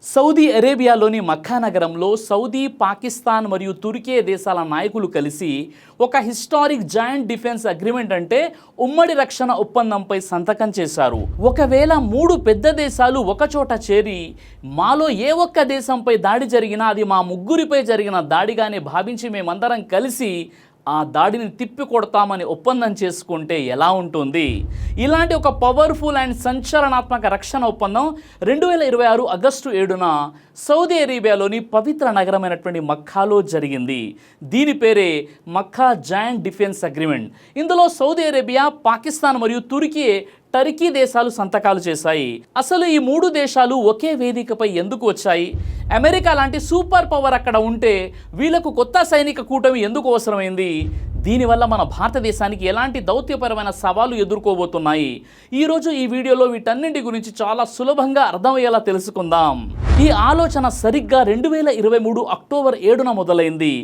Saudi అరేబియాలోని మక్కా నగరంలో Saudi, Pakistan మరియు తుర్కీ దేశాల నాయకులు కలిసి ఒక హిస్టారిక్ జాయింట్ డిఫెన్స్ అగ్రిమెంట్ అంటే ఉమ్మడి రక్షణ ఒప్పందంపై సంతకం చేశారు. ఒకవేళ మూడు పెద్ద దేశాలు ఒకచోట చేరి మాలో ఏ ఒక్క దేశంపై దాడి జరిగినా అది మా ముగ్గురిపై జరిగిన దాడిగానే భావించి మేమందరం కలిసి ఆ దాడిని తిప్పి కొడతామని ఒప్పందం చేసుకుంటే ఎలా ఉంటుంది? ఇలాంటి ఒక పవర్ఫుల్ అండ్ సంచలనాత్మక రక్షణ ఒప్పందం 2026 ఆగస్టు 7న సౌదీ అరేబియాలోని పవిత్ర నగరమైనటువంటి మక్కాలో జరిగింది. దీని పేరే మక్కా జాయింట్ డిఫెన్స్ అగ్రిమెంట్. ఇందులో సౌదీ అరేబియా, పాకిస్తాన్ మరియు టర్కీ దేశాలు సంతకాలు చేశాయి. అసలు ఈ మూడు దేశాలు ఒకే వేదికపై ఎందుకు వచ్చాయి? అమెరికా లాంటి సూపర్ పవర్ అక్కడ ఉంటే వీళ్లకు కొత్త సైనిక కూటమి ఎందుకు అవసరమైంది? దీనివల్ల మన భారతదేశానికి ఎలాంటి దౌత్యపరమైన సవాళ్లు ఎదుర్కోబోతున్నాయి? ఈరోజు ఈ వీడియోలో వీటన్నింటి గురించి చాలా సులభంగా అర్థమయ్యేలా తెలుసుకుందాం. ఈ ఆలోచన సరిగ్గా 2023 అక్టోబర్ 7న మొదలైంది.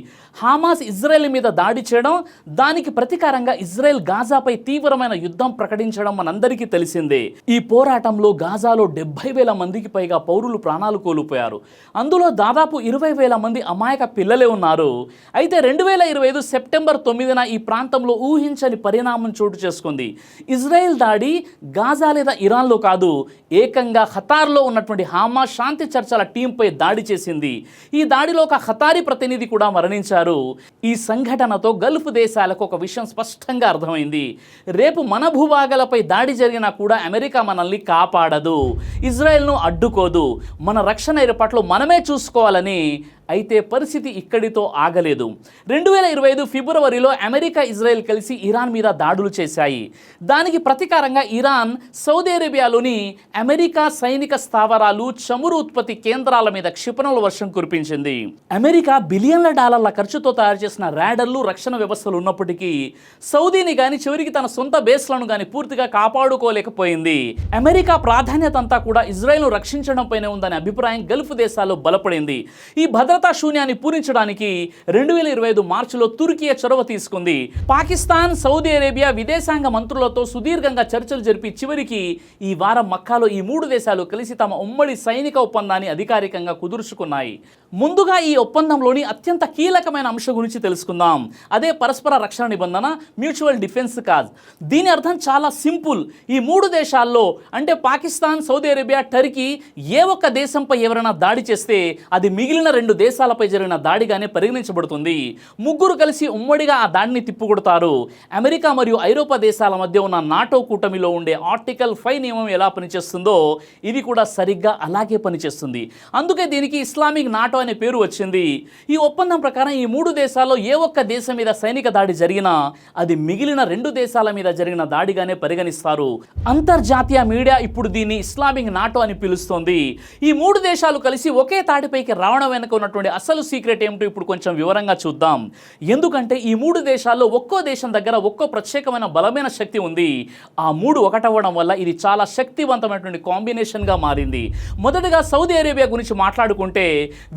హమాస్ ఇజ్రాయెల్ మీద దాడి చేయడం, దానికి ప్రతీకారంగా ఇజ్రాయెల్ గాజాపై తీవ్రమైన యుద్ధం ప్రకటించడం మనందరికీ తెలిసిందే. ఈ పోరాటంలో గాజాలో 70,000 మందికి పైగా పౌరులు ప్రాణాలు కోల్పోయారు. అందులో దాదాపు 20,000 మంది అమాయక పిల్లలే ఉన్నారు. అయితే 2025 సెప్టెంబర్ 9న ఈ ప్రాంతంలో ఊహించని పరిణామం చోటు చేసుకుంది. ఇజ్రాయెల్ దాడి గాజా లేదా ఇరాన్లో కాదు, ఏకంగా ఖతార్లో ఉన్నటువంటి హమాస్ శాంతి చర్చల టీంపై దాడి చేసింది. ఈ దాడిలో ఒక ఖతారీ ప్రతినిధి కూడా మరణించారు. ఈ సంఘటనతో గల్ఫ్ దేశాలకు ఒక విషయం స్పష్టంగా అర్థమైంది. రేపు మన భూభాగాలపై దాడి జరిగినా కూడా అమెరికా మనల్ని కాపాడదు, ఇజ్రాయెల్ను అడ్డుకోదు, మన రక్షణ ఏర్పాట్లు మనమే చూసుకోవాలని. అయితే పరిస్థితి ఇక్కడితో ఆగలేదు. 2025 ఫిబ్రవరిలో అమెరికా, ఇజ్రాయెల్ కలిసి ఇరాన్ మీద దాడులు చేశాయి. దానికి ప్రతీకారంగా ఇరాన్ సౌదీ అరేబియాలోని అమెరికా సైనిక స్థావరాలు, చమురు ఉత్పత్తి కేంద్రాల మీద క్షిపణుల వర్షం కురిపించింది. అమెరికా బిలియన్ల డాలర్ల ఖర్చుతో తయారు చేసిన ర్యాడర్లు, రక్షణ వ్యవస్థలు ఉన్నప్పటికీ సౌదీని కానీ చివరికి తన సొంత బేస్లను కానీ పూర్తిగా కాపాడుకోలేకపోయింది. అమెరికా ప్రాధాన్యత అంతా కూడా ఇజ్రాయెల్ను రక్షించడంపైనే ఉందనే అభిప్రాయం గల్ఫ్ దేశాల్లో బలపడింది. ఈ భద్రతా శూన్యాన్ని పూరించడానికి 2025 మార్చిలో తుర్కీ చొరవ తీసుకుంది. పాకిస్తాన్, సౌదీ అరేబియా విదేశాంగ మంత్రులతో సుదీర్ఘంగా చర్చలు జరిపి చివరికి ఈ వారం మక్కాలో ఈ మూడు దేశాలు కలిసి తమ ఉమ్మడి సైనిక ఒప్పందాన్ని అధికారికంగా కుదుర్చుకున్నాయి. ముందుగా ఈ ఒప్పందంలోని అత్యంత కీలకమైన అంశం గురించి తెలుసుకుందాం. అదే పరస్పర రక్షణ నిబంధన, మ్యూచువల్ డిఫెన్స్ కాజ్. దీని అర్థం చాలా సింపుల్. ఈ మూడు దేశాల్లో అంటే పాకిస్తాన్, సౌదీ అరేబియా, టర్కీ ఏ ఒక్క దేశంపై ఎవరైనా దాడి చేస్తే అది మిగిలిన రెండు దేశాలపై జరిగిన దాడిగానే పరిగణించబడుతుంది. ముగ్గురు కలిసి ఉమ్మడిగా ఆ దాడిని తిప్పుకొడతారు. అమెరికా మరియు ఐరోపా దేశాల మధ్య ఉన్న నాటో కూటమిలో ఉండే ఆర్టికల్ 5 నియమం ఎలా పనిచేస్తుందో ఇది కూడా సరిగ్గా అలాగే పనిచేస్తుంది. అందుకే దీనికి ఇస్లామిక్ నాటో అనే పేరు వచ్చింది. ఈ ఒప్పందం ప్రకారం ఈ మూడు దేశాల్లో ఏ ఒక్క దేశం మీద సైనిక దాడి జరిగినా అది మిగిలిన రెండు దేశాల మీద జరిగిన దాడిగానే పరిగణిస్తారు. అంతర్జాతీయ మీడియా ఇప్పుడు దీన్ని ఇస్లామిక్ నాటో అని పిలుస్తోంది. ఈ మూడు దేశాలు కలిసి ఒకే తాటిపైకి రావడం వెనుక ఉన్నటువంటి అసలు సీక్రెట్ ఏమిటో ఇప్పుడు కొంచెం వివరంగా చూద్దాం. ఎందుకంటే ఈ మూడు దేశాల్లో ఒక్కో దేశం దగ్గర ఒక్కో ప్రత్యేకమైన బలమైన శక్తి ఉంది. ఆ మూడు ఒకటవ్వడం వల్ల ఇది చాలా శక్తివంతమైనటువంటి కాంబినేషన్గా మారింది. మొదటగా సౌదీ అరేబియా గురించి మాట్లాడుకుంటే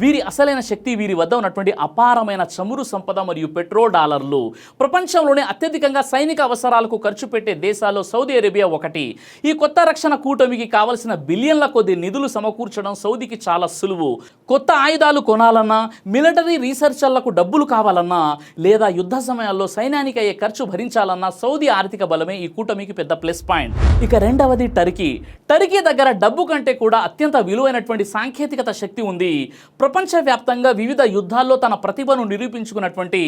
వీరి అసలైన శక్తి వీరి వద్ద ఉన్నటువంటి అపారమైన చమురు సంపద మరియు పెట్రోల్ డాలర్లు. ప్రపంచంలోనే అత్యధికంగా సైనిక అవసరాలకు ఖర్చు పెట్టే దేశాల్లో సౌదీ అరేబియా ఒకటి. ఈ కొత్త రక్షణ కూటమికి కావలసిన బిలియన్ల కొద్ది నిధులు సమకూర్చడం సౌదీకి చాలా సులువు. కొత్త ఆయుధాలు కొనాలన్నా, మిలిటరీ రీసెర్చర్లకు డబ్బులు కావాలన్నా, లేదా యుద్ధ సమయాల్లో సైన్యానికి అయ్యే ఖర్చు భరించాలన్నా సౌదీ ఆర్థిక బలమే ఈ కూటమికి పెద్ద ప్లస్ పాయింట్. ఇక రెండవది టర్కీ. టర్కీ దగ్గర డబ్బు కంటే కూడా అత్యంత విలువైనటువంటి సాంకేతికత శక్తి ఉంది. ప్రపంచవ్యాప్తంగా వివిధ యుద్ధాల్లో తన ప్రతిభను నిరూపించుకున్నటువంటి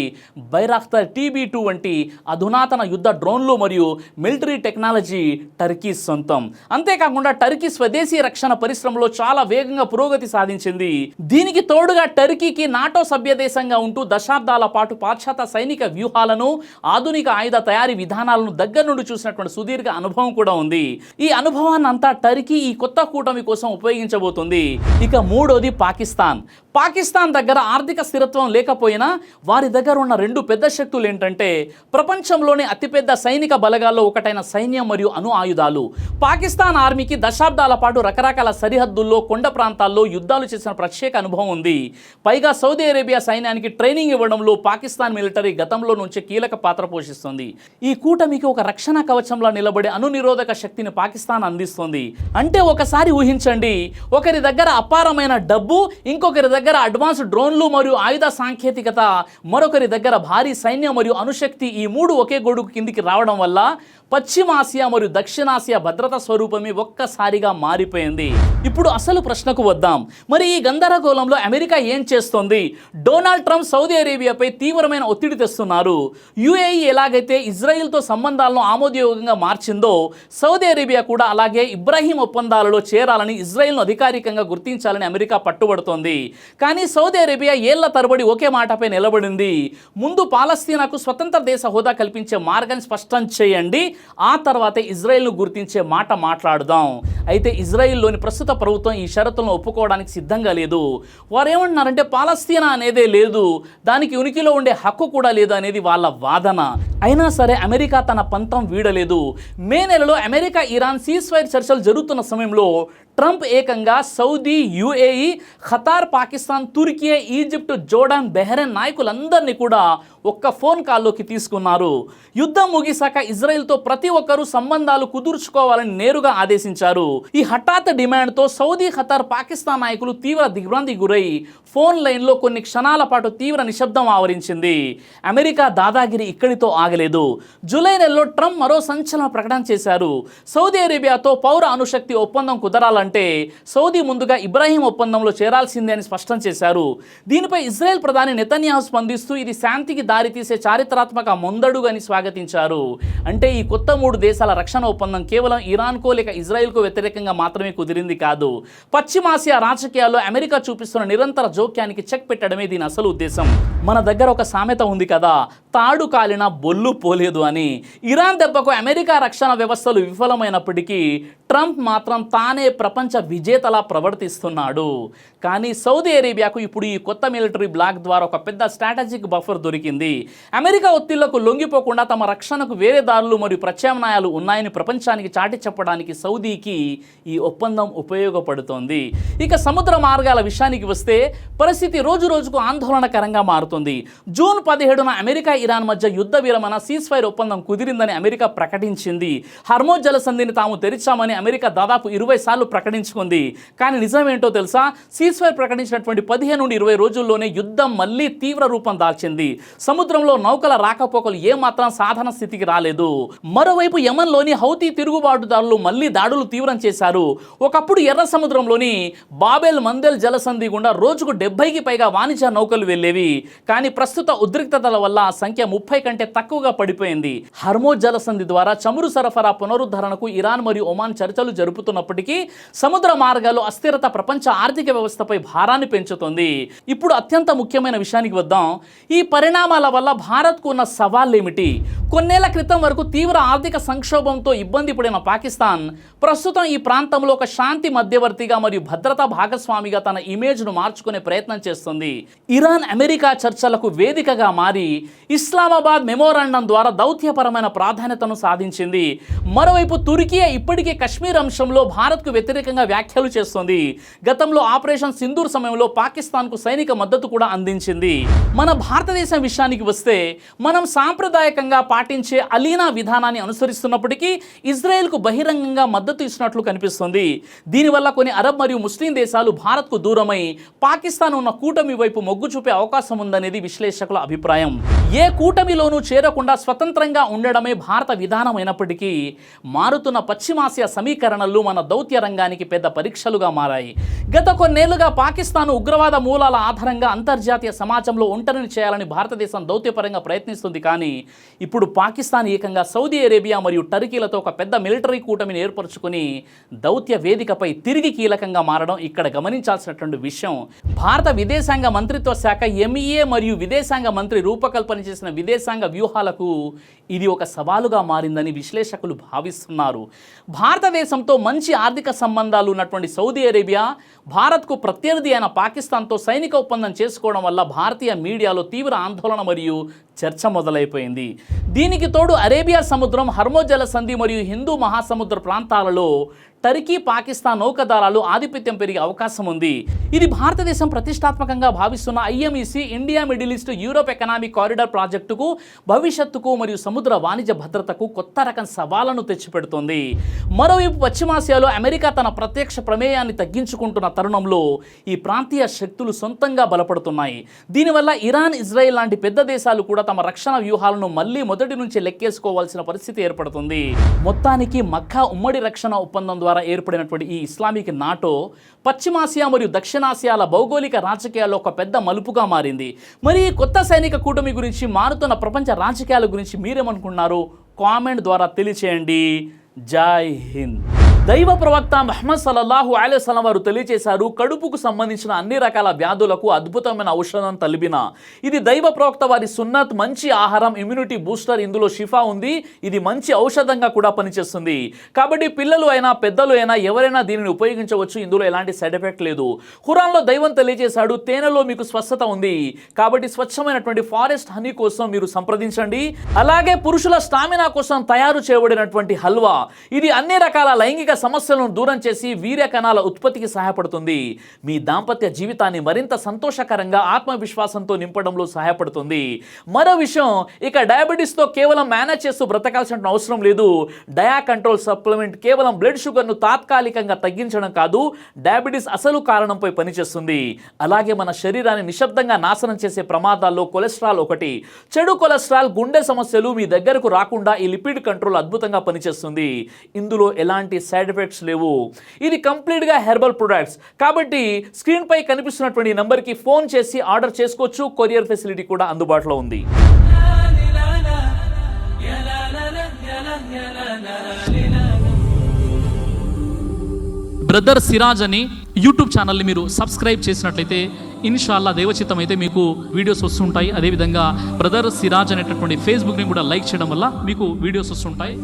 బైరాఖ్తార్ TB2 వంటి అధునాతన యుద్ధ డ్రోన్లు మరియు మిలిటరీ టెక్నాలజీ టర్కీ సొంతం. అంతేకాకుండా టర్కీ స్వదేశీ రక్షణ పరిశ్రమలో చాలా వేగంగా పురోగతి సాధించింది. దీనికి తోడుగా టర్కీకి నాటో సభ్య దేశంగా ఉంటూ దశాబ్దాల పాటు పాశ్చాత్య సైనిక వ్యూహాలను, ఆధునిక ఆయుధ తయారీ విధానాలను దగ్గర నుండి చూసినటువంటి సుదీర్ఘ అనుభవం కూడా ఉంది. ఈ అనుభవాన్ని అంతా టర్కీ ఈ కొత్త కూటమి కోసం ఉపయోగించబోతుంది. ఇక మూడోది పాకిస్తాన్. పాకిస్తాన్ దగ్గర ఆర్థిక స్థిరత్వం లేకపోయినా వారి దగ్గర ఉన్న రెండు పెద్ద శక్తులు ఏంటంటే ప్రపంచంలోనే అతిపెద్ద సైనిక బలగాల్లో ఒకటైన సైన్యం మరియు అణు ఆయుధాలు. పాకిస్తాన్ ఆర్మీకి దశాబ్దాల పాటు రకరకాల సరిహద్దుల్లో, కొండ ప్రాంతాల్లో యుద్ధాలు చేసిన ప్రత్యేక అనుభవం ఉంది. పైగా సౌదీ అరేబియా సైన్యానికి ట్రైనింగ్ ఇవ్వడంలో పాకిస్తాన్ మిలిటరీ గతంలో నుంచే కీలక పాత్ర పోషిస్తుంది. ఈ కూటమికి ఒక రక్షణ కవచంలా నిలబడే అణునిరోధక శక్తిని పాకిస్తాన్ అందిస్తుంది. అంటే ఒకసారి ఊహించండి, ఒకరి దగ్గర అపారమైన డబ్బు, ఇంకొకరి దగ్గర అడ్వాన్స్ డ్రోన్లు మరియు ఆయుధ సాంకేతికత, మరొకరి దగ్గర భారీ సైన్యం మరియు అణుశక్తి, ఈ మూడు ఒకే గొడుగు కిందికి రావడం వల్ల పశ్చిమాసియా మరియు దక్షిణాసియా భద్రతా స్వరూపమే ఒక్కసారిగా మారిపోయింది. ఇప్పుడు అసలు ప్రశ్నకు వద్దాం. మరి ఈ గందరగోళంలో అమెరికా ఏం చేస్తోంది? డొనాల్డ్ ట్రంప్ సౌదీ అరేబియాపై తీవ్రమైన ఒత్తిడి తెస్తున్నారు. యుఏఈ ఎలాగైతే ఇజ్రాయిల్తో సంబంధాలను ఆమోదయోగంగా మార్చిందో, సౌదీ అరేబియా కూడా అలాగే ఇబ్రాహీం ఒప్పందాలలో చేరాలని, ఇజ్రాయిల్ను అధికారికంగా గుర్తించాలని అమెరికా పట్టుబడుతోంది. కానీ సౌదీ అరేబియా ఏళ్ల తరబడి ఒకే మాటపై నిలబడింది. ముందు పాలస్తీనాకు స్వతంత్ర దేశ హోదా కల్పించే మార్గాన్ని స్పష్టం చేయండి, ఆ తర్వాతే ఇజ్రాయెల్ను గుర్తించే మాట మాట్లాడుదాం. అయితే ఇజ్రాయెల్లోని ప్రస్తుత ప్రభుత్వం ఈ షరతులను ఒప్పుకోవడానికి సిద్ధంగా లేదు. వారు ఏమంటున్నారంటే పాలస్తీనా అనేదే లేదు, దానికి ఉనికిలో ఉండే హక్కు కూడా లేదు అనేది వాళ్ళ వాదన. అయినా సరే అమెరికా తన పంతం వీడలేదు. మే నెలలో అమెరికా ఇరాన్ సీజ్ఫైర్ చర్చలు జరుగుతున్న సమయంలో ట్రంప్ ఏకంగా సౌదీ, యుఏఈ, ఖతార్, పాకిస్తాన్, తుర్కీ, ఈజిప్ట్, జోర్డాన్, బెహ్రెన్ నాయకులందరినీ కూడా ఒక్క ఫోన్ కాల్లోకి తీసుకున్నారు. యుద్ధం ముగిశాక ఇజ్రాయెల్తో ప్రతి ఒక్కరూ సంబంధాలు కుదుర్చుకోవాలని నేరుగా ఆదేశించారు. ఈ హఠాత్ డిమాండ్తో సౌదీ, ఖతార్, పాకిస్తాన్ నాయకులు తీవ్ర దిగ్భ్రాంతికి గురై ఫోన్ లైన్లో కొన్ని క్షణాల పాటు తీవ్ర నిశ్శబ్దం ఆవరించింది. అమెరికా దాదాగిరి ఇక్కడితో ఆగలేదు. జూలై నెలలో ట్రంప్ మరో సంచలన ప్రకటన చేశారు. సౌదీ అరేబియాతో పౌర అణుశక్తి ఒప్పందం కుదరాలంటే సౌదీ ముందుగా ఇబ్రాహీం ఒప్పందంలో చేరాల్సిందే అని స్పష్టం చేశారు. దీనిపై ఇజ్రాయెల్ ప్రధాని నెతన్యాహు స్పందిస్తూ ఇది శాంతికి దారితీసే చారిత్రాత్మక ముందడుగు అని స్వాగతించారు. అంటే ఈ కొత్త 3 దేశాల రక్షణ ఒప్పందం కేవలం ఇరాన్కో లేక ఇజ్రాయెల్కు వ్యతిరేకంగా మాత్రమే కుదిరింది కాదు. పశ్చిమాసియా రాజకీయాల్లో అమెరికా చూపిస్తున్న నిరంతర జోక్యానికి చెక్ పెట్టడమే దీని అసలు ఉద్దేశం. మన దగ్గర ఒక సామెత ఉంది కదా, తాడు కాలిన బొల్లు పోలేదు అని. ఇరాన్ దెబ్బకు అమెరికా రక్షణ వ్యవస్థలు విఫలమైనప్పటికీ ట్రంప్ మాత్రం తానే ప్రపంచ విజేతలా ప్రవర్తిస్తున్నాడు. కానీ సౌదీ అరేబియాకు ఇప్పుడు ఈ కొత్త మిలిటరీ బ్లాక్ ద్వారా ఒక పెద్ద స్ట్రాటజిక్ బఫర్ దొరికింది. అమెరికా ఒత్తిళ్లకు లొంగిపోకుండా తమ రక్షణకు వేరే దారులు మరియు ప్రత్యామ్నాయాలు ఉన్నాయని ప్రపంచానికి చాటి చెప్పడానికి సౌదీకి ఈ ఒప్పందం ఉపయోగపడుతోంది. ఇక సముద్ర మార్గాల విషయానికి వస్తే పరిస్థితి రోజు రోజుకు ఆందోళనకరంగా మారుతుంది. జూన్ 17న అమెరికా, ఇరాన్ మధ్య యుద్ధ విరమణ సీజ్ఫైర్ ఒప్పందం కుదిరిందని అమెరికా ప్రకటించింది. హర్మోజ్ జలసంధిని తాము తెరిచామని అమెరికా దాదాపు 20 సార్లు ప్రకటించుకుంది. కానీ నిజమేంటో తెలుసా? సీజ్ఫైర్ ప్రకటించినటువంటి 15 నుండి 20 రోజుల్లోనే యుద్ధం మళ్ళీ తీవ్ర రూపం దాల్చింది. సముద్రంలో నౌకల రాకపోకలు ఏమాత్రం సాధారణ స్థితికి రాలేదు. మరోవైపు యమన్లోని హౌతీ తిరుగుబాటుదారులు మళ్ళీ దాడులు తీవ్రం చేశారు. ఒకప్పుడు ఎర్ర సముద్రంలోని బాబెల్ మందెల్ జలసంధి గుండా రోజుకు 70కి పైగా వాణిజ్య నౌకలు వెళ్ళేవి. కానీ ప్రస్తుత ఉద్రిక్తతల వల్ల ఆ సంఖ్య 30 కంటే తక్కువగా పడిపోయింది. హర్మోజ్ జలసంధి ద్వారా చమురు సరఫరా పునరుద్ధరణకు ఇరాన్ మరియు ఒమాన్ చర్చలు జరుపుతున్నప్పటికీ సముద్ర మార్గాలు అస్థిరత ప్రపంచ ఆర్థిక వ్యవస్థపై భారాన్ని పెంచుతుంది. ఇప్పుడు అత్యంత ముఖ్యమైన విషయానికి వద్దాం. ఈ పరిణామాల వల్ల భారత్కు ఉన్న సవాళ్ళేమిటి? కొన్నేళ్ల క్రితం వరకు తీవ్ర ఆర్థిక సంక్షోభంతో ఇబ్బంది పడిన పాకిస్తాన్ ప్రస్తుతం ఈ ప్రాంతంలో ఒక శాంతి మధ్యవర్తిగా మరియు భద్రతా భాగస్వామిగా తన ఇమేజ్ను మార్చుకునే ప్రయత్నం చేస్తుంది. ఇరాన్, అమెరికా చర్చలకు వేదికగా మారి ఇస్లామాబాద్ మెమోరాండం ద్వారా దౌత్యపరమైన ప్రాధాన్యతను సాధించింది. మరోవైపు తుర్కీ ఇప్పటికే కశ్మీర్ అంశంలో భారత్కు వ్యతిరేకంగా వ్యాఖ్యలు చేస్తోంది. గతంలో ఆపరేషన్ సింధూర్ సమయంలో పాకిస్తాన్కు సైనిక మద్దతు కూడా అందించింది. మన భారతదేశం విషయానికి వస్తే మనం సాంప్రదాయకంగా పాటించే అలీనా విధానాన్ని అనుసరిస్తున్నప్పటికీ ఇజ్రాయెల్కు బహిరంగంగా మద్దతు ఇచ్చినట్లు కనిపిస్తుంది. దీనివల్ల కొన్ని అరబ్ మరియు ముస్లిం దేశాలు భారత్కు దూరమై పాకిస్తాన్ ఉన్న కూటమి వైపు మొగ్గు చూపే అవకాశం ఉందనేది విశ్లేషకుల అభిప్రాయం. ఏ కూటమిలోనూ చేరకుండా స్వతంత్రంగా ఉండడమే భారత విధానం అయినప్పటికీ మారుతున్న పశ్చిమాసియా సమీకరణలు మన దౌత్య రంగానికి పెద్ద పరీక్షలుగా మారాయి. గత కొన్నేళ్లుగా పాకిస్తాన్ ఉగ్రవాద మూలాల ఆధారంగా అంతర్జాతీయ సమాజంలో ఒంటరిని చేయాలని భారతదేశం దౌత్యపరంగా ప్రయత్నిస్తుంది. కానీ ఇప్పుడు పాకిస్తాన్ ఏకంగా సౌదీ అరేబియా మరియు టర్కీలతో ఒక పెద్ద మిలిటరీ కూటమిని ఏర్పరచుకుని దౌత్య వేదికపై తిరిగి కీలకంగా మారడం ఇక్కడ గమనించాల్సినటువంటి విషయం. భారత విదేశాంగ మంత్రిత్వ శాఖ ఎంఈఏ మరియు విదేశాంగ మంత్రి రూపకల్పన చేసిన విదేశాంగ వ్యూహాలకు ఇది ఒక సవాలుగా మారిందని విశ్లేషకులు భావిస్తున్నారు. భారతదేశంతో మంచి ఆర్థిక సంబంధాలు ఉన్నటువంటి సౌదీ అరేబియా భారత్కు ప్రత్యర్థి అయిన పాకిస్తాన్తో సైనిక ఒప్పందం చేసుకోవడం వల్ల భారతీయ మీడియాలో తీవ్ర ఆందోళన మరియు చర్చ మొదలైపోయింది. దీనికి తోడు అరేబియా సముద్రం, హర్మోజ్ జలసంధి మరియు హిందూ మహాసముద్ర ప్రాంతాలలో టర్కీ పాకిస్తాన్ నౌకాదళాలు ఆధిపత్యం పెరిగే అవకాశం ఉంది. ఇది భారతదేశం ప్రతిష్టాత్మకంగా భావిస్తున్న IMEC India Middle East Europe economic corridor ప్రాజెక్టుకు, భవిష్యత్తుకు మరియు సముద్ర వాణిజ్య భద్రతకు కొత్త రకం సవాళ్లను తెచ్చిపెడుతోంది. మరోవైపు పశ్చిమాసియాలో అమెరికా తన ప్రత్యక్ష ప్రమేయాన్ని తగ్గించుకుంటున్న తరుణంలో ఈ ప్రాంతీయ శక్తులు సొంతంగా బలపడుతున్నాయి. దీనివల్ల ఇరాన్, ఇజ్రాయెల్ లాంటి పెద్ద దేశాలు కూడా తమ రక్షణ వ్యూహాలను మళ్లీ మొదటి నుంచి లెక్కేసుకోవాల్సిన పరిస్థితి ఏర్పడుతుంది. మొత్తానికి మక్కా ఉమ్మడి రక్షణ ఒప్పందం ద్వారా ఏర్పడినటువంటి ఈ ఇస్లామిక్ నాటో పశ్చిమాసియా మరియు దక్షిణాసియాల భౌగోళిక రాజకీయాల్లో ఒక పెద్ద మలుపుగా మారింది. మరి ఈ కొత్త సైనిక కూటమి గురించి, మారుతున్న ప్రపంచ రాజకీయాల గురించి మీరేమనుకుంటున్నారు? కామెంట్ ద్వారా తెలియచేయండి. జై హింద్. దైవ ప్రవక్త ముహమ్మద్ సల్లల్లాహు అలైహి వసల్లం వారు తెలియజేశారు, కడుపుకు సంబంధించిన అన్ని రకాల వ్యాధులకు అద్భుతమైన ఔషధం తలిబిన. ఇది దైవ ప్రవక్త వారి సున్నత్, మంచి ఆహారం, ఇమ్యూనిటీ బూస్టర్. ఇందులో షిఫా ఉంది. ఇది మంచి ఔషధంగా కూడా పనిచేస్తుంది. కాబట్టి పిల్లలు అయినా పెద్దలు అయినా ఎవరైనా దీనిని ఉపయోగించవచ్చు. ఇందులో ఎలాంటి సైడ్ ఎఫెక్ట్ లేదు. ఖురాన్లో దైవం తెలియజేశాడు, తేనెలో మీకు స్వస్థత ఉంది. కాబట్టి స్వచ్ఛమైనటువంటి ఫారెస్ట్ హనీ కోసం మీరు సంప్రదించండి. అలాగే పురుషుల స్టామినా కోసం తయారు చేయబడినటువంటి హల్వా, ఇది అన్ని రకాల లైంగిక సమస్యలను దూరం చేసి వీర్య కణాల ఉత్పత్తికి సహాయపడుతుంది. మీ దాంపత్య జీవితాన్ని మరింత సంతోషకరంగా, ఆత్మవిశ్వాసంతో నింపడంలో సహాయపడుతుంది. మరో విషయం, ఇక డయాబెటీస్తో కేవలం మేనేజ్ చేస్తూ బ్రతకాల్సిన అవసరం లేదు. డయా కంట్రోల్ సప్లిమెంట్ కేవలం బ్లడ్ షుగర్ను తాత్కాలికంగా తగ్గించడం కాదు, డయాబెటీస్ అసలు కారణంపై పనిచేస్తుంది. అలాగే మన శరీరాన్ని నిశ్శబ్దంగా నాశనం చేసే ప్రమాదాల్లో కొలెస్ట్రాల్ ఒకటి. చెడు కొలెస్ట్రాల్, గుండె సమస్యలు మీ దగ్గరకు రాకుండా ఈ లిపిడ్ కంట్రోల్ అద్భుతంగా పనిచేస్తుంది. ఇందులో ఎలాంటి సైడ్ ఎఫెక్ట్స్ లేవు. ఇది కంప్లీట్గా హెర్బల్ ప్రొడక్ట్స్. కాబట్టి స్క్రీన్ పై కనిపిస్తున్నటువంటి నంబర్కి ఫోన్ చేసి ఆర్డర్ చేసుకోవచ్చు. కొరియర్ ఫెసిలిటీ కూడా అందుబాటులో ఉంది. బ్రదర్ సిరాజ్ అని యూట్యూబ్ ఛానల్ని మీరు సబ్స్క్రైబ్ చేసినట్లయితే ఇన్షాల్లా దేవచిత్తం అయితే మీకు వీడియోస్ వస్తుంటాయి. అదేవిధంగా బ్రదర్ సిరాజ్ అనేటటువంటి ఫేస్బుక్ని కూడా లైక్ చేయడం వల్ల మీకు వీడియోస్ వస్తుంటాయి.